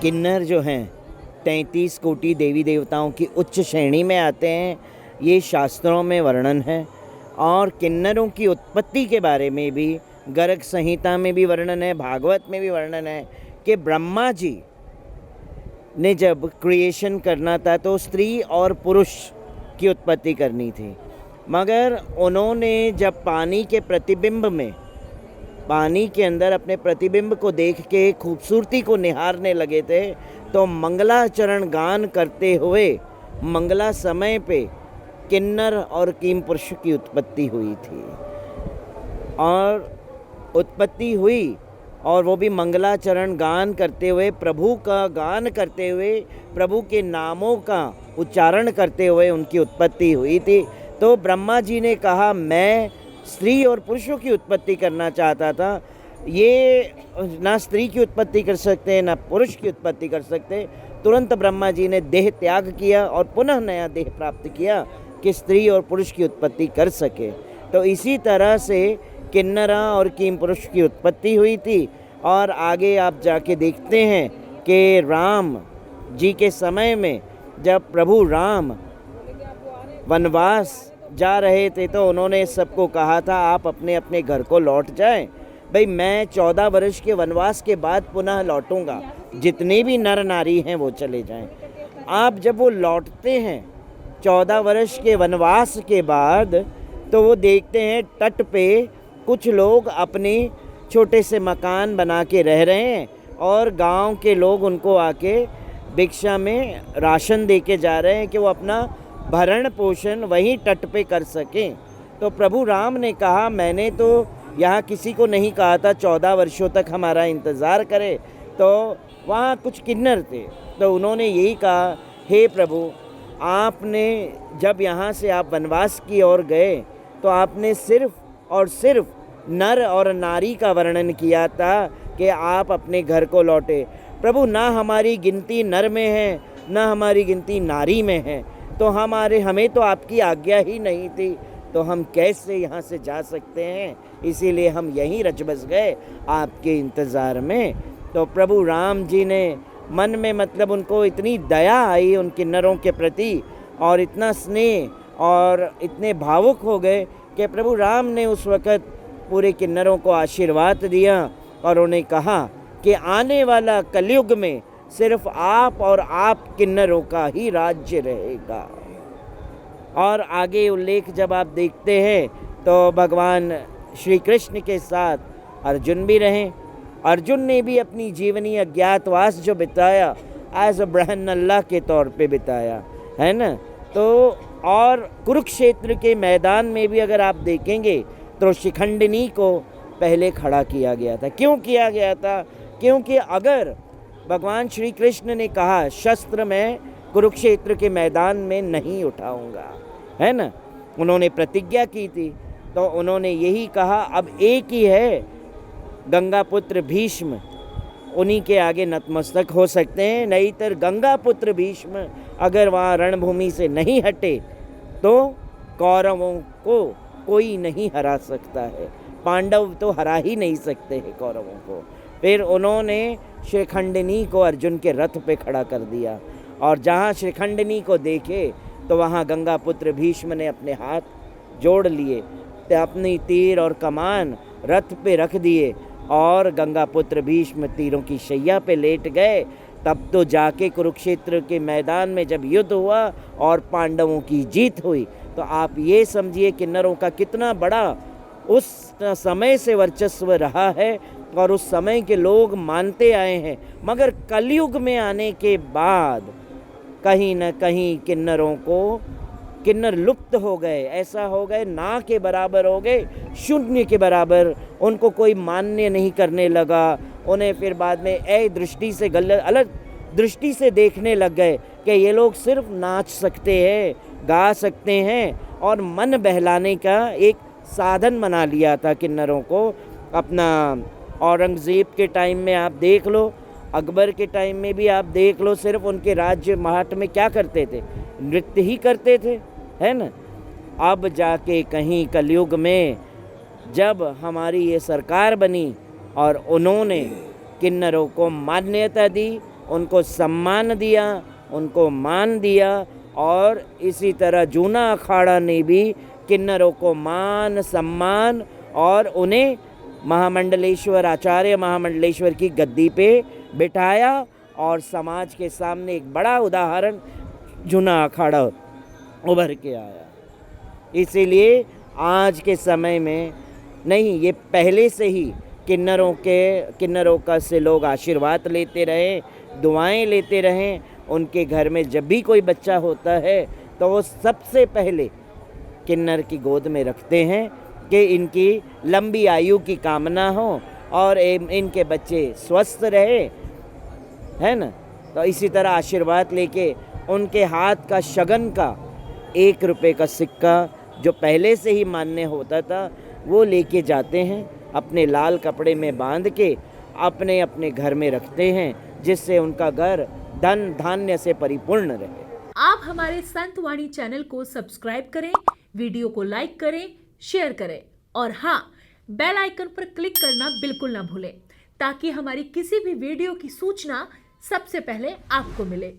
किन्नर जो हैं 33 कोटि देवी देवताओं की उच्च श्रेणी में आते हैं, ये शास्त्रों में वर्णन है। और किन्नरों की उत्पत्ति के बारे में भी गर्ग संहिता में भी वर्णन है, भागवत में भी वर्णन है कि ब्रह्मा जी ने जब क्रिएशन करना था तो स्त्री और पुरुष की उत्पत्ति करनी थी, मगर उन्होंने जब पानी के प्रतिबिंब में, पानी के अंदर अपने प्रतिबिंब को देख के खूबसूरती को निहारने लगे थे, तो मंगलाचरण गान करते हुए मंगला समय पे किन्नर और किमपुरुष की उत्पत्ति हुई थी। और उत्पत्ति हुई और वो भी मंगलाचरण गान करते हुए, प्रभु का गान करते हुए, प्रभु के नामों का उच्चारण करते हुए उनकी उत्पत्ति हुई थी। तो ब्रह्मा जी ने कहा मैं स्त्री और पुरुषों की उत्पत्ति करना चाहता था, ये ना स्त्री की उत्पत्ति कर सकते ना पुरुष की उत्पत्ति कर सकते। तुरंत ब्रह्मा जी ने देह त्याग किया और पुनः नया देह प्राप्त किया कि स्त्री और पुरुष की उत्पत्ति कर सके। तो इसी तरह से किन्नरा और किमपुरुष की उत्पत्ति हुई थी। और आगे आप जाके देखते हैं कि राम जी के समय में जब प्रभु राम वनवास जा रहे थे तो उन्होंने सबको कहा था आप अपने अपने घर को लौट जाएं। भाई मैं 14 वर्ष के वनवास के बाद पुनः लौटूंगा, जितने भी नर नारी हैं वो चले जाएं। आप जब वो लौटते हैं 14 वर्ष के वनवास के बाद, तो वो देखते हैं तट पे कुछ लोग अपने छोटे से मकान बना के रह रहे हैं और गांव के लोग उनको आके भिक्षा में राशन दे के जा रहे हैं कि वो अपना भरण पोषण वहीं तट पे कर सकें। तो प्रभु राम ने कहा मैंने तो यहाँ किसी को नहीं कहा था 14 वर्षों तक हमारा इंतज़ार करे। तो वहाँ कुछ किन्नर थे, तो उन्होंने यही कहा हे प्रभु, आपने जब यहाँ से आप वनवास की ओर गए तो आपने सिर्फ और सिर्फ नर और नारी का वर्णन किया था कि आप अपने घर को लौटे। प्रभु ना हमारी गिनती नर में है ना हमारी गिनती नारी में है, तो हमें तो आपकी आज्ञा ही नहीं थी, तो हम कैसे यहाँ से जा सकते हैं, इसीलिए हम यहीं रच बस गए आपके इंतज़ार में। तो प्रभु राम जी ने मन में मतलब उनको इतनी दया आई उन किन्नरों के प्रति और इतना स्नेह और इतने भावुक हो गए कि प्रभु राम ने उस वक़्त पूरे किन्नरों को आशीर्वाद दिया और उन्हें कहा कि आने वाला कलयुग में सिर्फ आप और आप किन्नरों का ही राज्य रहेगा। और आगे उल्लेख जब आप देखते हैं तो भगवान श्री कृष्ण के साथ अर्जुन भी रहे। अर्जुन ने भी अपनी जीवनी अज्ञातवास जो बिताया एज अ ब्रहन अल्लाह के तौर पे बिताया है ना। तो और कुरुक्षेत्र के मैदान में भी अगर आप देखेंगे तो शिखंडिनी को पहले खड़ा किया गया था। क्यों किया गया था? क्योंकि अगर भगवान श्री कृष्ण ने कहा शस्त्र मैं कुरुक्षेत्र के मैदान में नहीं उठाऊंगा, है ना, उन्होंने प्रतिज्ञा की थी, तो उन्होंने यही कहा अब एक ही है गंगा पुत्र भीष्म, उन्हीं के आगे नतमस्तक हो सकते हैं। नहीं तो गंगा पुत्र भीष्म अगर वहाँ रणभूमि से नहीं हटे तो कौरवों को कोई नहीं हरा सकता है, पांडव तो हरा ही नहीं सकते हैं कौरवों को। फिर उन्होंने शिखंडिनी को अर्जुन के रथ पे खड़ा कर दिया और जहाँ शिखंडिनी को देखे तो वहाँ गंगा पुत्र भीष्म ने अपने हाथ जोड़ लिए, तो अपनी तीर और कमान रथ पे रख दिए और गंगा पुत्र भीष्म तीरों की शैया पे लेट गए। तब तो जाके कुरुक्षेत्र के मैदान में जब युद्ध हुआ और पांडवों की जीत हुई, तो आप ये समझिए किन्नरों का कितना बड़ा उस समय से वर्चस्व रहा है और उस समय के लोग मानते आए हैं। मगर कलयुग में आने के बाद कहीं न कहीं किन्नर लुप्त हो गए, ऐसा हो गए ना के बराबर हो गए, शून्य के बराबर, उनको कोई मान्य नहीं करने लगा। उन्हें फिर बाद में दृष्टि से अलग दृष्टि से देखने लग गए कि ये लोग सिर्फ नाच सकते हैं, गा सकते हैं और मन बहलाने का एक साधन बना लिया था किन्नरों को अपना। औरंगज़ेब के टाइम में आप देख लो, अकबर के टाइम में भी आप देख लो, सिर्फ उनके राज्य महाट में क्या करते थे, नृत्य ही करते थे, है ना। अब जाके कहीं कलयुग में जब हमारी ये सरकार बनी और उन्होंने किन्नरों को मान्यता दी उनको सम्मान दिया, उनको मान दिया। और इसी तरह जूना अखाड़ा ने भी किन्नरों को मान सम्मान और उन्हें महामंडलेश्वर, आचार्य महामंडलेश्वर की गद्दी पे बिठाया और समाज के सामने एक बड़ा उदाहरण जूना अखाड़ा उभर के आया। इसीलिए आज के समय में नहीं, ये पहले से ही किन्नरों का से लोग आशीर्वाद लेते रहे, दुआएं लेते रहें। उनके घर में जब भी कोई बच्चा होता है तो वो सबसे पहले किन्नर की गोद में रखते हैं कि इनकी लंबी आयु की कामना हो और इनके बच्चे स्वस्थ रहे, है ना। तो इसी तरह आशीर्वाद लेके उनके हाथ का शगन का 1 रुपये का सिक्का जो पहले से ही मान्य होता था वो लेके जाते हैं, अपने लाल कपड़े में बांध के अपने अपने घर में रखते हैं, जिससे उनका घर धन धान्य से परिपूर्ण रहे। आप हमारे संतवाणी चैनल को सब्सक्राइब करें, वीडियो को लाइक करें, शेयर करें और हाँ, बेल आइकन पर क्लिक करना बिल्कुल ना भूलें ताकि हमारी किसी भी वीडियो की सूचना सबसे पहले आपको मिले।